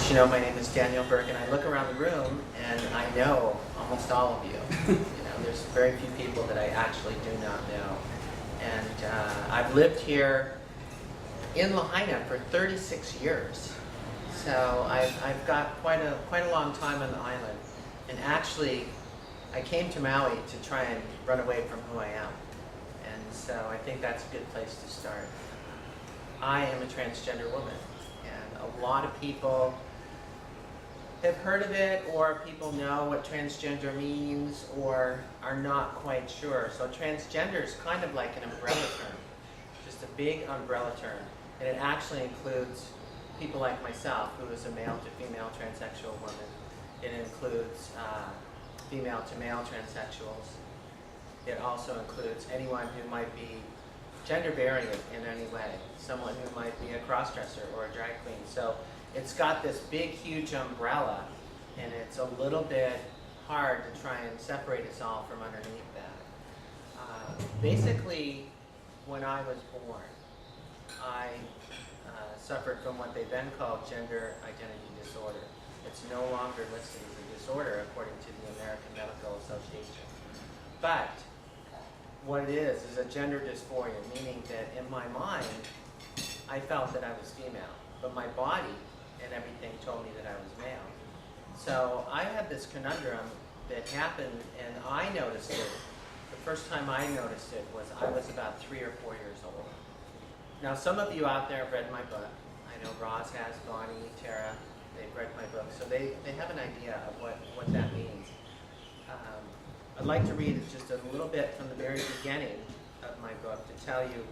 you know, my name is Danielle Berg, and I look around the room and I know almost all of you. There's very few people that I actually do not know. And I've lived here in Lahaina for 36 years. So I've got quite a long time on the island. And actually, I came to Maui to try and run away from who I am. And so I think that's a good place to start. I am a transgender woman, and a lot of people have heard of it, or people know what transgender means, or are not quite sure. So transgender is kind of like an umbrella term, just a big umbrella term. And it actually includes people like myself, who is a male to female transsexual woman. It includes female to male transsexuals. It also includes anyone who might be gender variant in any way, someone who might be a crossdresser or a drag queen. So it's got this big, huge umbrella, and it's a little bit hard to try and separate us all from underneath that. Basically, when I was born, I suffered from what they then called gender identity disorder. It's no longer listed as a disorder according to the American Medical Association. But what it is a gender dysphoria, meaning that in my mind, I felt that I was female, but my body and everything told me that I was male. So I had this conundrum that happened, and I noticed it. The first time I noticed it was I was about 3 or 4 years old. Now, some of you out there have read my book. I know Roz has, Bonnie, Tara, they've read my book, so they have an idea of what that means. I'd like to read just a little bit from the very beginning of my book to tell you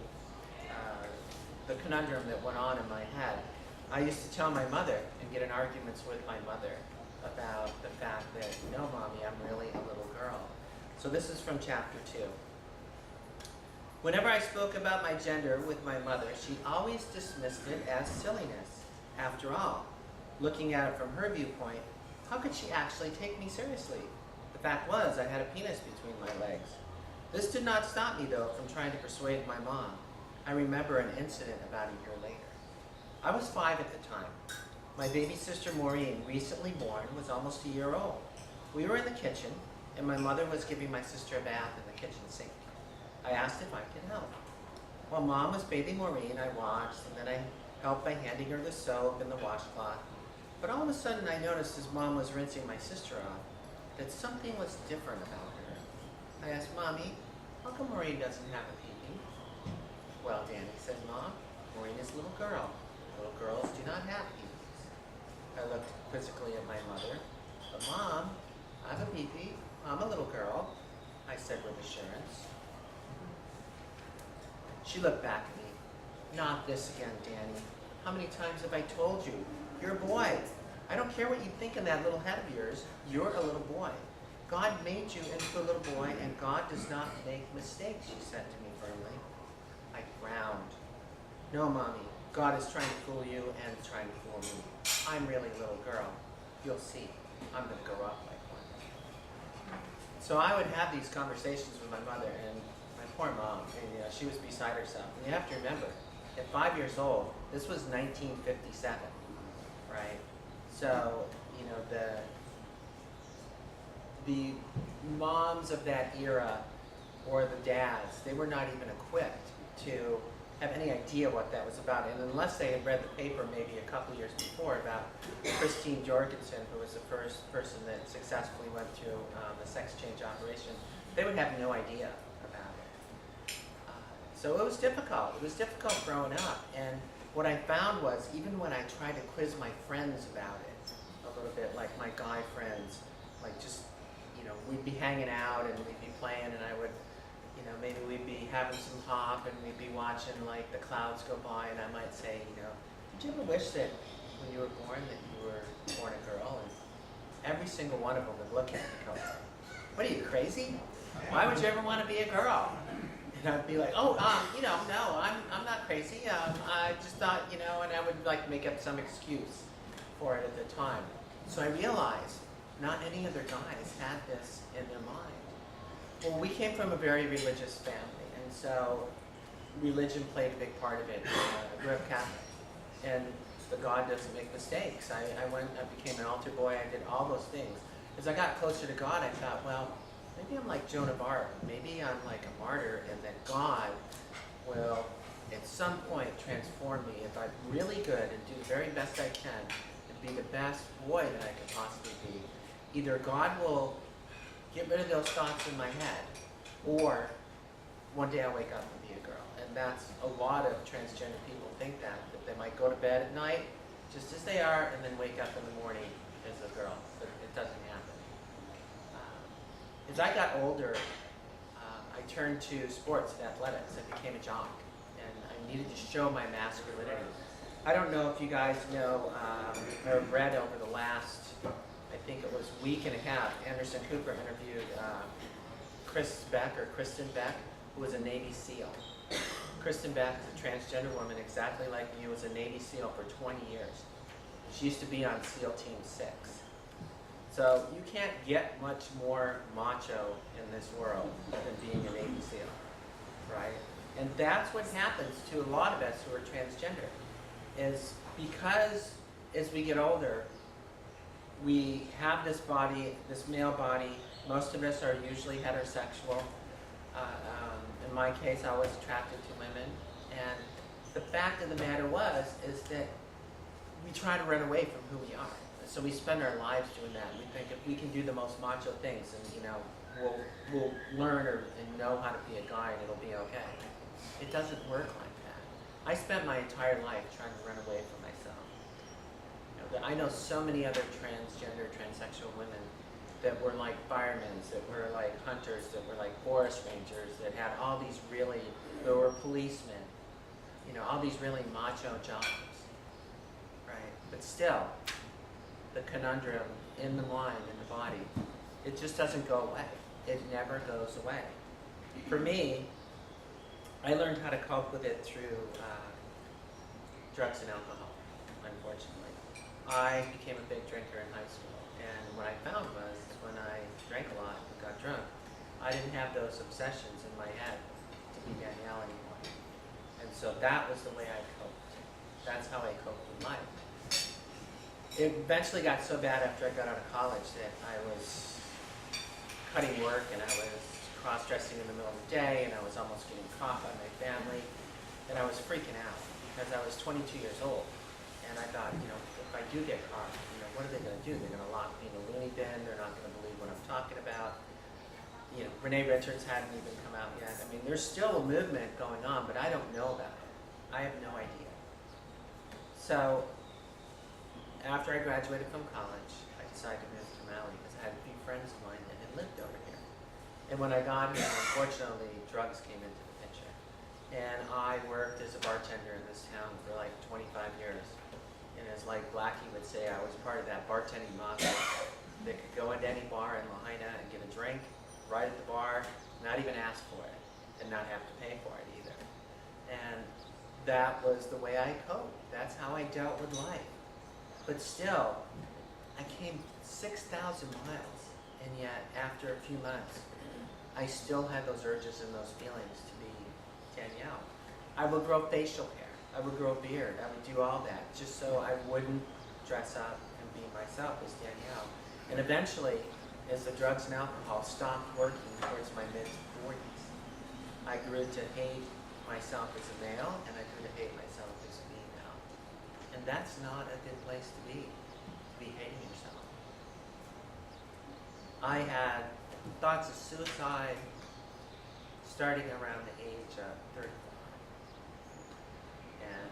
the conundrum that went on in my head. I used to tell my mother and get in arguments with my mother about the fact that, no, Mommy, I'm really a little girl. So this is from chapter 2. Whenever I spoke about my gender with my mother, she always dismissed it as silliness. After all, looking at it from her viewpoint, how could she actually take me seriously? The fact was, I had a penis between my legs. This did not stop me, though, from trying to persuade my mom. I remember an incident about a year later. I was 5 at the time. My baby sister Maureen, recently born, was almost a year old. We were in the kitchen, and my mother was giving my sister a bath in the kitchen sink. I asked if I could help. While Mom was bathing Maureen, I watched, and then I helped by handing her the soap and the washcloth. But all of a sudden, I noticed as Mom was rinsing my sister off, that something was different about her. I asked, Mommy, how come Maureen doesn't have a pee-pee? Well, Danny, said Mom, Maureen is a little girl. Little girls do not have pee-pees. I looked quizzically at my mother. But Mom, I have a pee-pee. I'm a little girl, I said with assurance. She looked back at me. Not this again, Danny. How many times have I told you? You're a boy. I don't care what you think in that little head of yours. You're a little boy. God made you into a little boy, and God does not make mistakes, she said to me firmly. I frowned. No, Mommy. God is trying to fool you and trying to fool me. I'm really a little girl. You'll see. I'm going to grow up like one. So I would have these conversations with my mother, and my poor mom, and, she was beside herself. And you have to remember, at 5 years old, this was 1957, right? So, the moms of that era, or the dads, they were not even equipped to have any idea what that was about. And unless they had read the paper maybe a couple years before about Christine Jorgensen, who was the first person that successfully went through a sex change operation, they would have no idea about it. So it was difficult. It was difficult growing up. And what I found was, even when I tried to quiz my friends about it, a little bit, like my guy friends, like just, we'd be hanging out and we'd be playing, and I would, maybe we'd be having some pop and we'd be watching like the clouds go by, and I might say, did you ever wish that when you were born that you were born a girl? And every single one of them would look at me and go, what are you, crazy? Why would you ever want to be a girl? And I'd be like, no, I'm not crazy. I just thought, and I would like make up some excuse for it at the time. So I realized not any other guys had this in their mind. Well, we came from a very religious family, and so religion played a big part of it. I grew up Catholic. And but God doesn't make mistakes. I became an altar boy, I did all those things. As I got closer to God, I thought, well, maybe I'm like Joan of Arc. Maybe I'm like a martyr, and that God will, at some point, transform me if I'm really good and do the very best I can and be the best boy that I can possibly be. Either God will get rid of those thoughts in my head, or one day I'll wake up and be a girl. And that's a lot of transgender people think that they might go to bed at night just as they are and then wake up in the morning as a girl, but it doesn't happen. As I got older, I turned to sports and athletics. I became a jock, and I needed to show my masculinity. I don't know if you guys know or read over the last, I think it was week and a half, Anderson Cooper interviewed Kristen Beck, who was a Navy SEAL. Kristen Beck is a transgender woman exactly like you, was a Navy SEAL for 20 years. She used to be on SEAL Team 6. So you can't get much more macho in this world than being a Navy SEAL, right? And that's what happens to a lot of us who are transgender, is because as we get older, we have this body, this male body. Most of us are usually heterosexual. In my case, I was attracted to women. And the fact of the matter is that we try to run away from who we are. So we spend our lives doing that. We think if we can do the most macho things, and we'll learn and know how to be a guy, and it'll be okay. It doesn't work like that. I spent my entire life trying to run away from myself. I know so many other transgender, transsexual women that were like firemen, that were like hunters, that were like forest rangers, that had all these really, that were policemen, all these really macho jobs, right? But still, the conundrum in the mind, in the body, it just doesn't go away. It never goes away. For me, I learned how to cope with it through drugs and alcohol, unfortunately. I became a big drinker in high school, and what I found was when I drank a lot and got drunk, I didn't have those obsessions in my head to be Danielle anymore. And so that was the way I coped. That's how I coped with life. It eventually got so bad after I got out of college that I was cutting work, and I was cross-dressing in the middle of the day, and I was almost getting caught by my family, and I was freaking out because I was 22 years old. And I thought, if I do get caught, what are they going to do? They're going to lock me in a loony bin. They're not going to believe what I'm talking about. Renee Richards hadn't even come out yet. I mean, there's still a movement going on, but I don't know about it. I have no idea. So after I graduated from college, I decided to move to Maui because I had a few friends of mine that had lived over here. And when I got here, unfortunately, drugs came into the picture. And I worked as a bartender in this town for like 25 years. And as like Blackie would say, I was part of that bartending mafia that could go into any bar in Lahaina and get a drink right at the bar, not even ask for it, and not have to pay for it either. And that was the way I coped. That's how I dealt with life. But still, I came 6,000 miles, and yet after a few months, I still had those urges and those feelings to be Danielle. I would grow facial hair. I would grow a beard. I would do all that just so I wouldn't dress up and be myself as Danielle. And eventually, as the drugs and alcohol stopped working towards my mid-40s, I grew to hate myself as a male, and I grew to hate myself as a female. And that's not a good place to be hating yourself. I had thoughts of suicide starting around the age of 35. And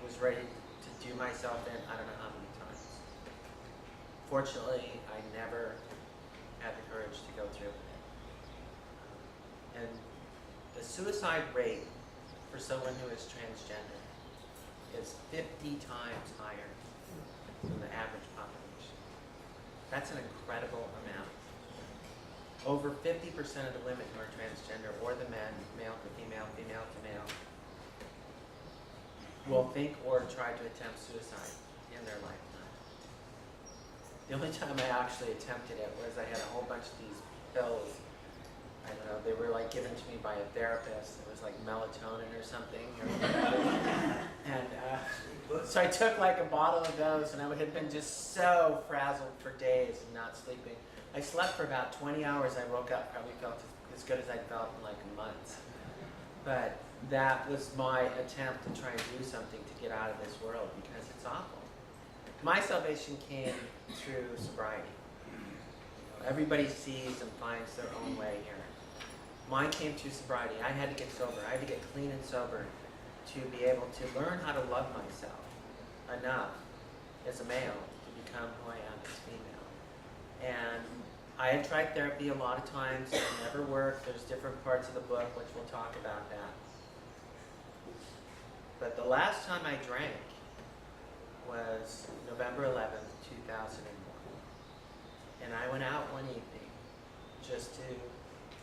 was ready to do myself in I don't know how many times. Fortunately, I never had the courage to go through with it. And the suicide rate for someone who is transgender is 50 times higher than the average population. That's an incredible amount. Over 50% of the women who are transgender, or the men, male to female, female to male, will think or try to attempt suicide in their lifetime. The only time I actually attempted it was I had a whole bunch of these pills I don't know, they were like given to me by a therapist. It was like melatonin or something. And so I took like a bottle of those, and I had been just so frazzled for days and not sleeping. I slept for about 20 hours. I woke up, probably felt as good as I'd felt in like months. But that was my attempt to try and do something to get out of this world, because it's awful. My salvation came through sobriety. Everybody sees and finds their own way here. Mine came through sobriety. I had to get sober. I had to get clean and sober to be able to learn how to love myself enough as a male to become who I am as female. And I had tried therapy a lot of times. It never worked. There's different parts of the book which we'll talk about that. But the last time I drank was November 11th, 2001. And I went out one evening just to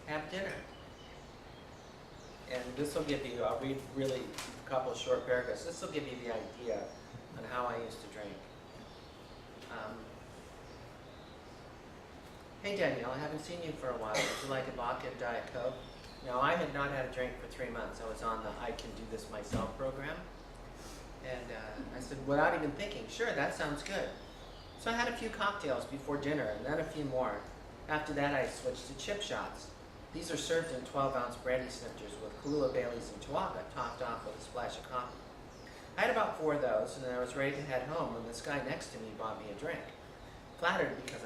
have dinner. And this will give you, I'll read really a couple of short paragraphs. This will give you the idea on how I used to drink. Hey Danielle, I haven't seen you for a while. Would you like a vodka and Diet Coke? Now, I had not had a drink for 3 months. I was on the I Can Do This Myself program. And I said, without even thinking, sure, that sounds good. So I had a few cocktails before dinner, and then a few more. After that, I switched to chip shots. These are served in 12-ounce brandy snifters with Kahlua, Baileys, and Chihuahua, topped off with a splash of coffee. I had about 4 of those, and then I was ready to head home when this guy next to me bought me a drink. Flattered because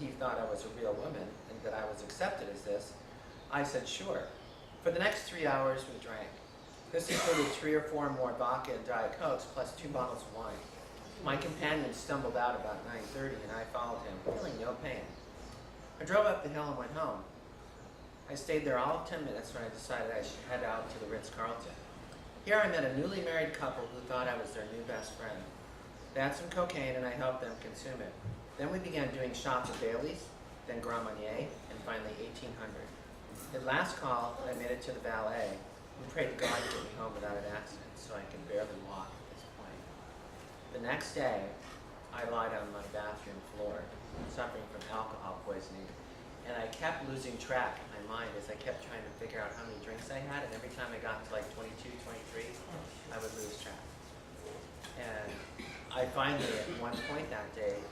he thought I was a real woman and that I was accepted as this, I said sure. For the next 3 hours, we drank. This included 3 or 4 more vodka and Diet Cokes, plus 2 bottles of wine. My companion stumbled out about 9:30, and I followed him, feeling no pain. I drove up the hill and went home. I stayed there all of 10 minutes when I decided I should head out to the Ritz-Carlton. Here I met a newly married couple who thought I was their new best friend. They had some cocaine, and I helped them consume it. Then we began doing shots of Baileys, then Grand Marnier, and finally 1800. At last call, I made it to the valet and prayed to God to get me home without an accident, so I could barely walk at this point. The next day, I lied on my bathroom floor, suffering from alcohol poisoning, and I kept losing track in my mind as I kept trying to figure out how many drinks I had, and every time I got to like 22, 23, I would lose track. And I finally, at one point that day,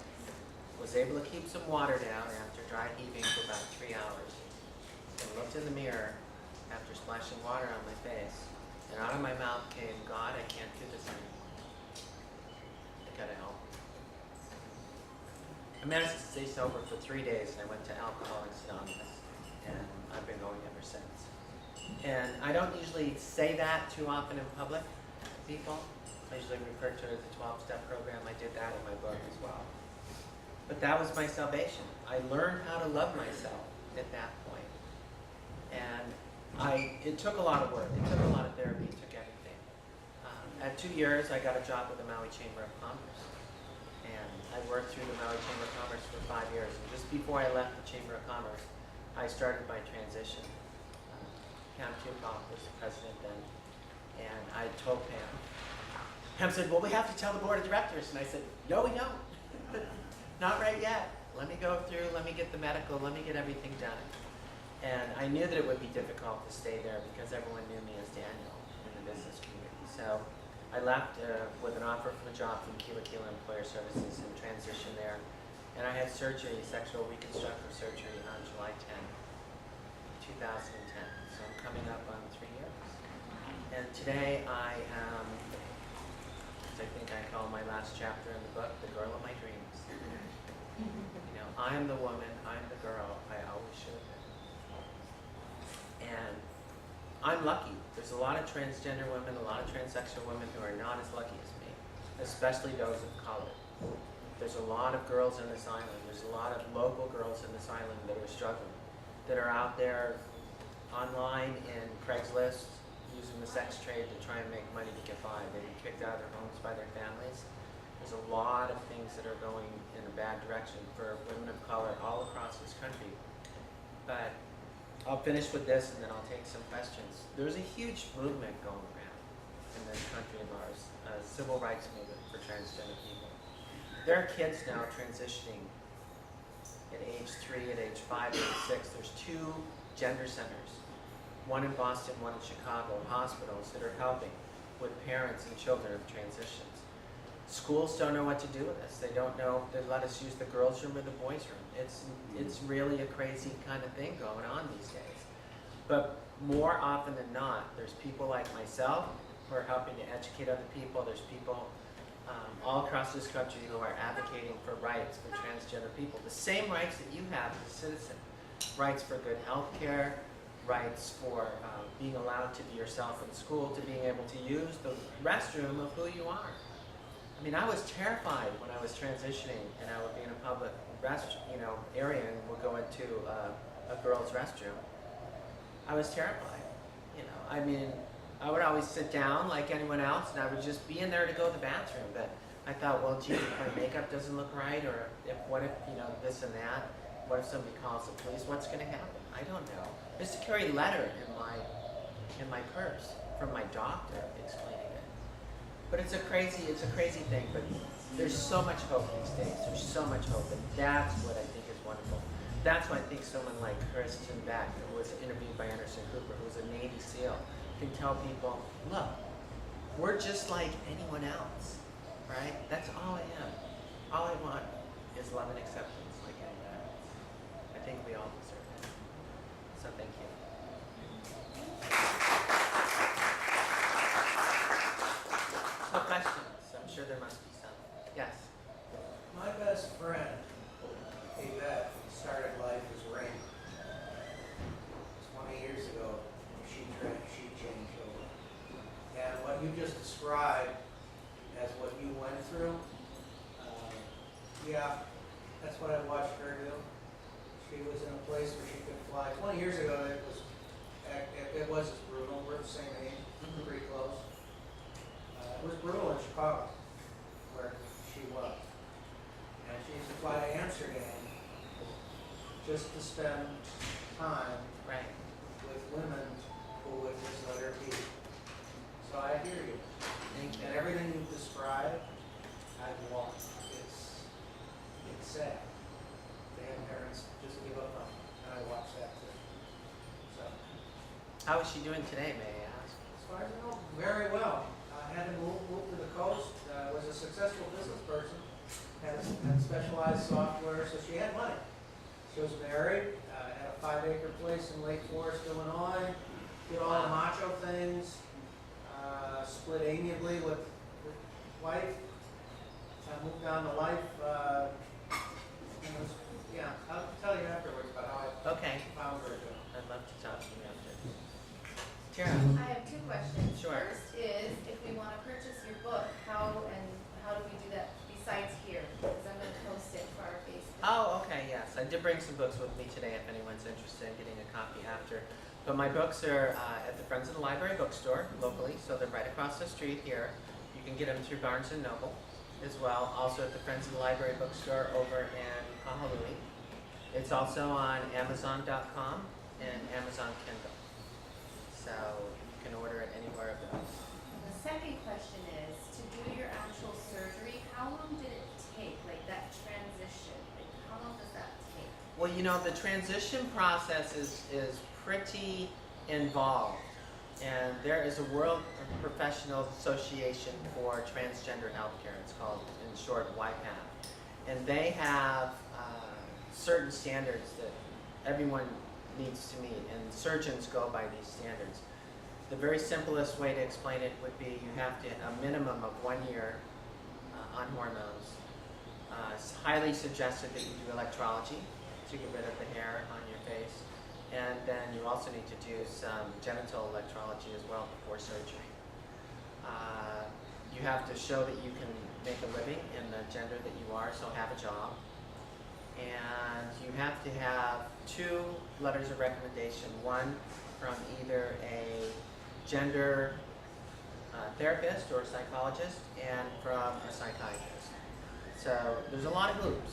was able to keep some water down after dry heaving for about 3 hours, and looked in the mirror after splashing water on my face, and out of my mouth came, God, I can't do this anymore. I gotta help. I managed to stay sober for 3 days, and I went to Alcoholics Anonymous, and I've been going ever since. And I don't usually say that too often in public to people. I usually refer to it as the 12-step program. I did that in my book as well. But that was my salvation. I learned how to love myself at that point. And it took a lot of work. It took a lot of therapy. It took everything. At 2 years, I got a job with the Maui Chamber of Commerce. And I worked through the Maui Chamber of Commerce for 5 years. And just before I left the Chamber of Commerce, I started my transition. Pam Tukoff was the president then. And I told Pam. Pam said, well, we have to tell the board of directors. And I said, no, we don't. Not right yet. Let me go through, let me get the medical, let me get everything done. And I knew that it would be difficult to stay there because everyone knew me as Daniel in the business community. So I left with an offer from a job from Kila Kila Employer Services and transitioned there. And I had surgery, sexual reconstructive surgery on July 10, 2010. So I'm coming up on 3 years. And today I am, as I think I call my last chapter in the book, the girl of my dreams. You know, I am the woman, I'm the girl I always should have been. And I'm lucky. There's a lot of transgender women, a lot of transsexual women who are not as lucky as me, especially those of color. There's a lot of girls in this island. There's a lot of local girls in this island that are struggling, that are out there online in Craigslist using the sex trade to try and make money to get by. They've been kicked out of their homes by their families. There's a lot of things that are going in a bad direction for women of color all across this country. But I'll finish with this and then I'll take some questions. There's a huge movement going around in this country of ours, a civil rights movement for transgender people. There are kids now transitioning at age 3, at age 5, at age 6. There's 2 gender centers, one in Boston, one in Chicago, hospitals that are helping with parents and children of transitions. Schools don't know what to do with this. They don't know if they let us use the girls' room or the boys' room. It's really a crazy kind of thing going on these days. But more often than not, there's people like myself who are helping to educate other people. There's people all across this country who are advocating for rights for transgender people. The same rights that you have as a citizen. Rights for good health care, rights for being allowed to be yourself in school, to being able to use the restroom of who you are. I mean, I was terrified when I was transitioning and I would be in a public area and would go into a girl's restroom. I was terrified, I mean, I would always sit down like anyone else and I would just be in there to go to the bathroom. But I thought, well, gee, if my makeup doesn't look right, or what if, this and that, what if somebody calls the police, what's going to happen? I don't know. I used to carry a letter in my purse from my doctor explaining it. But it's a crazy thing, but there's so much hope these days. There's so much hope, and that's what I think is wonderful. That's why I think someone like Kristen Beck, who was interviewed by Anderson Cooper, who was a Navy SEAL, can tell people, look, we're just like anyone else, right? That's all I am. All I want is love and acceptance like anyone else. I think we all deserve it. So thank you. So questions? I'm sure there must be some. Yes? My best friend, Yvette, started life as Rain. 20 years ago, she changed over. And what you just described as what you went through, yeah, that's what I watched her do. She was in a place where she could fly. 20 years ago, it was as brutal. We're the same age, pretty close. It was brutal in Chicago, where she was. And she used to fly to Amsterdam just to spend time with women who would just let her be. So I hear you. And everything you described, I've walked. It's sad. They have parents just give up on them, and I watch that too. So. How is she doing today, may I ask? As far as I know, very well. Had to move to the coast, was a successful business person, had specialized software, so she had money. She was married, had a 5-acre place in Lake Forest, Illinois, did all the macho things, split amiably with wife, moved down to life. I'll tell you afterwards about how I found her. I'd love to talk to you after. I have 2 questions. Sure. First is, if we want to purchase your book, how do we do that besides here? Because I'm going to post it for our Facebook. Oh, okay, yes. I did bring some books with me today if anyone's interested in getting a copy after. But my books are at the Friends of the Library bookstore locally, so they're right across the street here. You can get them through Barnes & Noble as well. Also at the Friends of the Library bookstore over in Kahului. It's also on Amazon.com and Amazon Kindle. So you can order it anywhere of those. The second question is, to do your actual surgery, how long did it take, like that transition? Like, how long does that take? Well, the transition process is pretty involved. And there is a World Professional Association for Transgender Healthcare. It's called, in short, WIPAP. And they have certain standards that everyone needs to meet, and surgeons go by these standards. The very simplest way to explain it would be you have to a minimum of 1 year on hormones. It's highly suggested that you do electrology to get rid of the hair on your face, and then you also need to do some genital electrology as well before surgery. You have to show that you can make a living in the gender that you are, so have a job. And you have to have 2 letters of recommendation, one from either a gender therapist or psychologist and from a psychiatrist. So there's a lot of hoops.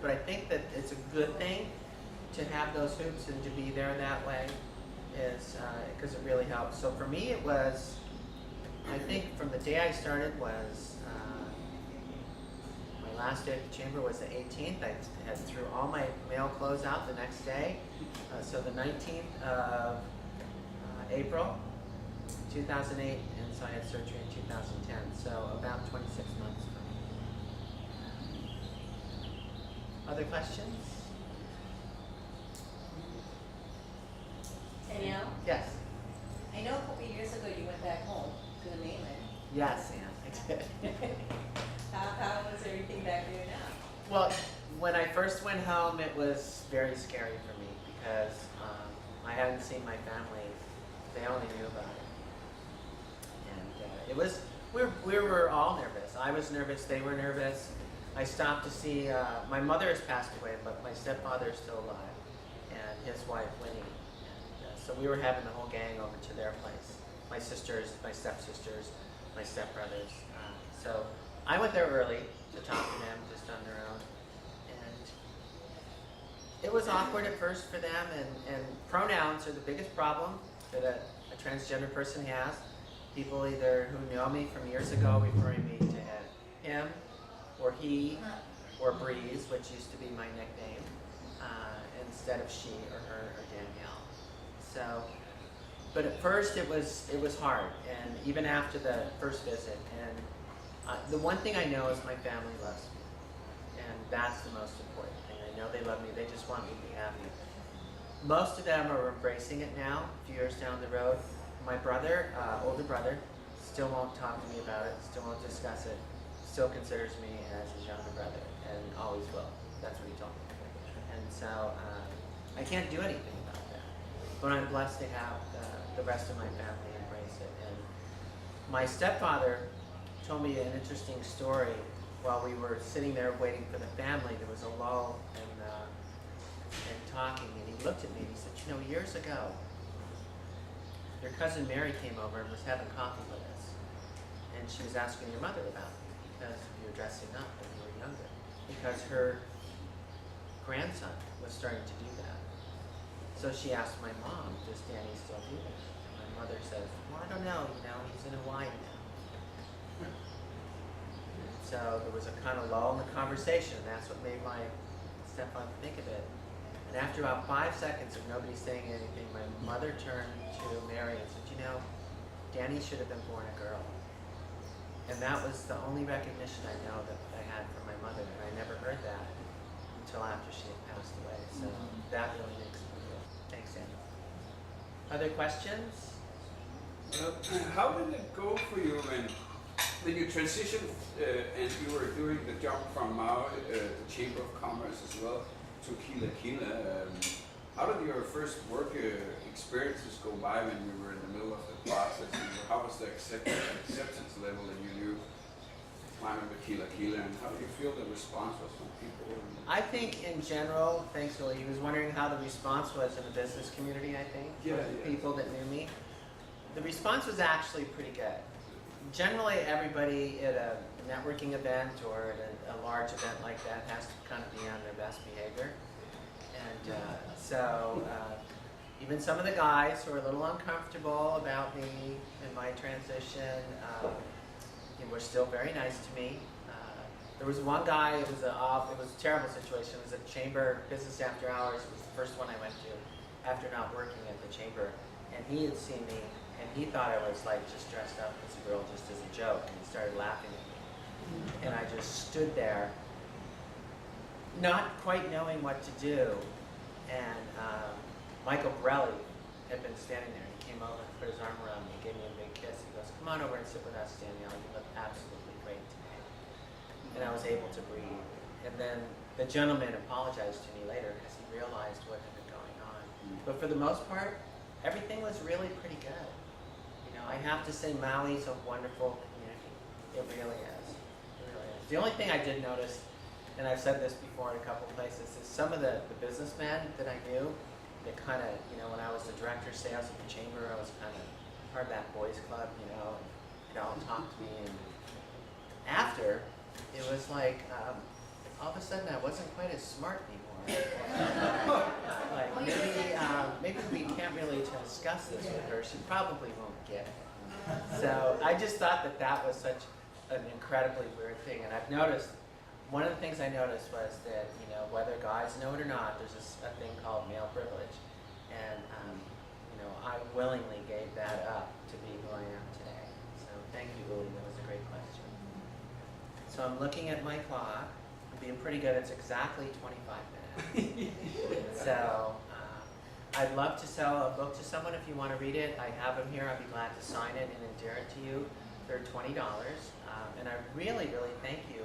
But I think that it's a good thing to have those hoops and to be there that way, is because it really helps. So for me it was, I think from the day I started was my last day at the chamber was the 18th. I had threw all my male clothes out the next day. So the 19th of April, 2008, and so I had surgery in 2010. So about 26 months for me. Other questions? Danielle, Yes. I know a couple of years ago you went back home to the mainland. Yes, Ann, I did. How is everything back there now? Well, when I first went home, it was very scary for me because I hadn't seen my family. They only knew about it. And it was, we were all nervous. I was nervous, they were nervous. I stopped to see, my mother has passed away, but my stepfather is still alive, and his wife, Winnie. And so we were having the whole gang over to their place. My sisters, my stepsisters, my stepbrothers. So I went there early to talk to them, just on their own. And it was awkward at first for them, and pronouns are the biggest problem that a transgender person has. People either who know me from years ago referring me to him, or he, or Breeze, which used to be my nickname, instead of she, or her, or Danielle. So, but at first it was hard, and even after the first visit, and the one thing I know is my family loves me, and that's the most important thing. I know they love me, they just want me to be happy. Most of them are embracing it now, a few years down the road. My brother, older brother, still won't talk to me about it, still won't discuss it, still considers me as his younger brother, and always will. That's what he told me. And so I can't do anything about that. But I'm blessed to have the rest of my family embrace it. And my stepfather told me an interesting story while we were sitting there waiting for the family. There was a lull and talking, and he looked at me and he said, you know, years ago, your cousin Mary came over and was having coffee with us. And she was asking your mother about me because you were dressing up when you were younger. Because her grandson was starting to do that. So she asked my mom, does Danny still do that? And my mother says, well, I don't know, he's in Hawaii now. So there was a kind of lull in the conversation, and that's what made my stepfather think of it. And after about 5 seconds of nobody saying anything, my mother turned to Mary and said, you know, Danny should have been born a girl. And that was the only recognition I know that I had from my mother, and I never heard that until after she had passed away. So that really makes me feel. Thanks, Anna. Other questions? How did it go for you when you transitioned and you were doing the jump from Maui, the Chamber of Commerce as well, to Kila Kila? How did your first work experiences go by when you were in the middle of the process? How was the acceptance level that you knew climbing the Kila Kila, and how did you feel the response was from people? I think in general, thanks Willie, he was wondering how the response was in the business community, I think, Yeah, for the yeah. people that knew me. The response was actually pretty good. Generally, everybody at a networking event or at a large event like that has to kind of be on their best behavior. And even some of the guys who are a little uncomfortable about me and my transition were still very nice to me. There was one guy, it was a terrible situation. It was a chamber business after hours. It was the first one I went to after not working at the chamber. And he had seen me, and he thought I was like just dressed up as a girl just as a joke, and he started laughing at me. And I just stood there, not quite knowing what to do. And Michael Borelli had been standing there, and he came over and put his arm around me and gave me a big kiss. He goes, come on over and sit with us, Danielle. You look absolutely great today. And I was able to breathe. And then the gentleman apologized to me later because he realized what had been going on. But for the most part, everything was really pretty good. You know, I have to say Maui's a wonderful community. It really is. It really is. The only thing I did notice, and I've said this before in a couple places, is some of the businessmen that I knew that kind of, you know, when I was the director of sales at the chamber, I was kind of part of that boys club, you know, and they'd all talk to me. And after, it was like, all of a sudden I wasn't quite as smart anymore. Like maybe we can't really discuss this with her. She probably won't get it. So I just thought that was such an incredibly weird thing. And I've noticed one of the things I noticed was that, you know, whether guys know it or not, there's a thing called male privilege. And, you know, I willingly gave that up to be who I am today. So thank you, Uli. That was a great question. So I'm looking at my clock. I'm being pretty good. It's exactly 25 minutes. So I'd love to sell a book to someone if you want to read it. I have them here. I'd be glad to sign it and endear it to you. They're $20. And I really, really thank you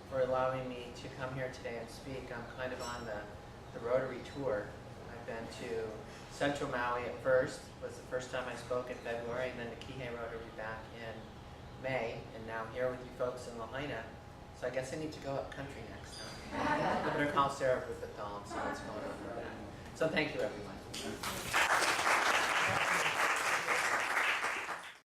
for allowing me to come here today and speak. I'm kind of on the Rotary tour. I've been to Central Maui at first, was the first time I spoke in February, and then to Kihei Rotary back in May, and now here with you folks in Lahaina. So I guess I need to go up country next time. I'm going to call Sarah Rupethal and see what's going on with that. So thank you, everyone.